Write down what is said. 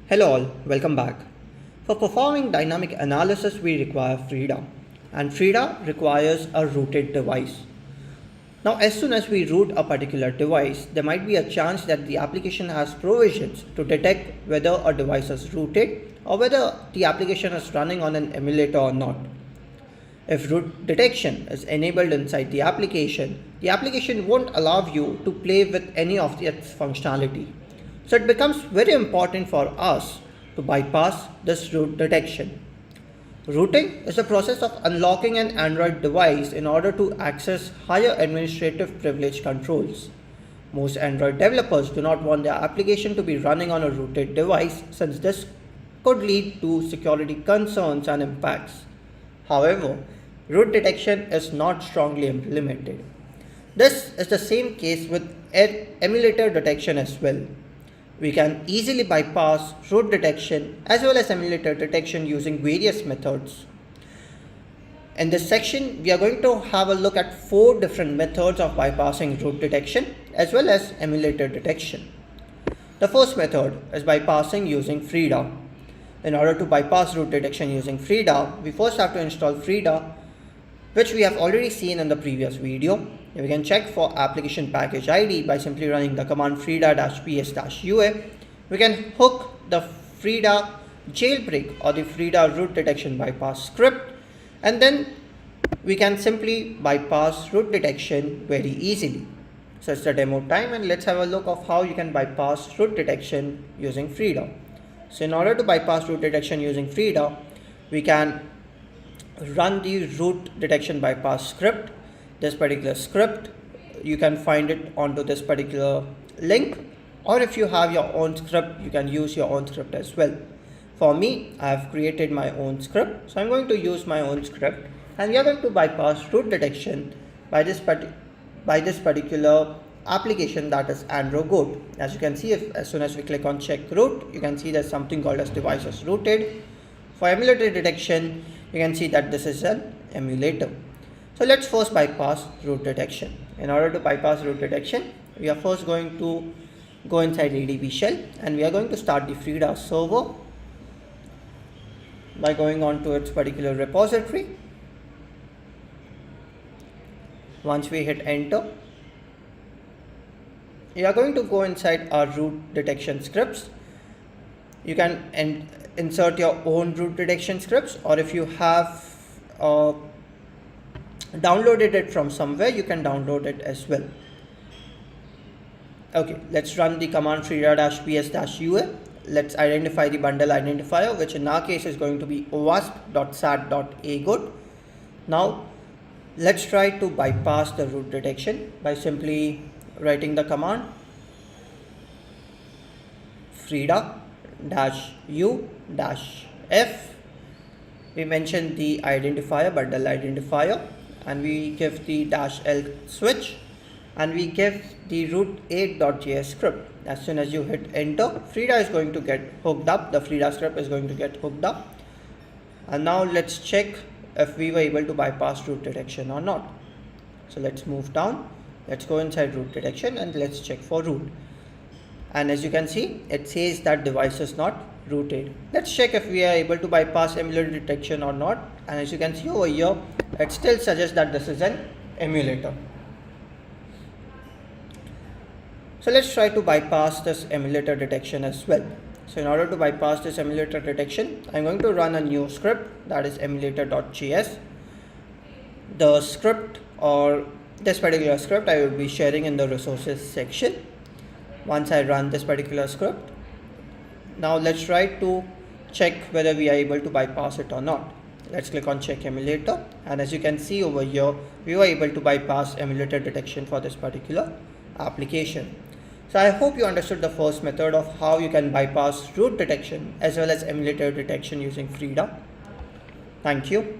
Hello all, welcome back. For performing dynamic analysis we require Frida, and Frida requires a rooted device. Now as soon as we root a particular device, there might be a chance that the application has provisions to detect whether a device is rooted or whether the application is running on an emulator or not. If root detection is enabled inside the application won't allow you to play with any of its functionality. So it becomes very important for us to bypass this root detection. Rooting is the process of unlocking an Android device in order to access higher administrative privilege controls. Most Android developers do not want their application to be running on a rooted device since this could lead to security concerns and impacts. However, root detection is not strongly implemented. This is the same case with emulator detection as well. We can easily bypass root detection as well as emulator detection using various methods. In this section, we are going to have a look at 4 different methods of bypassing root detection as well as emulator detection. The first method is bypassing using Frida. In order to bypass root detection using Frida, we first have to install Frida, which we have already seen in the previous video. We can check for application package ID by simply running the command frida-ps-ua. We can hook the Frida jailbreak or the Frida root detection bypass script, and then we can simply bypass root detection very easily. So it's the demo time, and let's have a look of how you can bypass root detection using Frida. So in order to bypass root detection using Frida, we can run the root detection bypass script. This particular script, you can find it onto this particular link, or if you have your own script, you can use your own script as well. For me, I have created my own script, so I'm going to use my own script, and we are going to bypass root detection by this particular application, that is AndroGoat. As you can see, as soon as we click on check root, you can see there's something called as devices rooted. For emulator detection, you can see that this is an emulator. So let's first bypass root detection. In order to bypass root detection, we are first going to go inside ADB shell, and we are going to start the Frida server by going on to its particular repository. Once we hit enter, we are going to go inside our root detection scripts. You can insert your own root detection scripts, or if you have downloaded it from somewhere, you can download it as well. Okay, let's run the command frida-ps-ua. Let's identify the bundle identifier, which in our case is going to be wasp.sat.agood. Now let's try to bypass the root detection by simply writing the command frida-u-f. We mention the identifier, bundle identifier, and we give the -l switch, and we give the root8.js script. As soon as you hit enter, Frida is going to get hooked up. The Frida script is going to get hooked up. And now let's check if we were able to bypass root detection or not. So let's move down. Let's go inside root detection and let's check for root. And as you can see, it says that device is not rooted. Let's check if we are able to bypass emulator detection or not. And as you can see over here, it still suggests that this is an emulator. So let's try to bypass this emulator detection as well. So in order to bypass this emulator detection, I'm going to run a new script, that is emulator.js. The script, or this particular script, I will be sharing in the resources section once I run this particular script. Now let's try to check whether we are able to bypass it or not. Let's click on check emulator, and as you can see over here, we were able to bypass emulator detection for this particular application. So I hope you understood the first method of how you can bypass root detection as well as emulator detection using Frida. Thank you.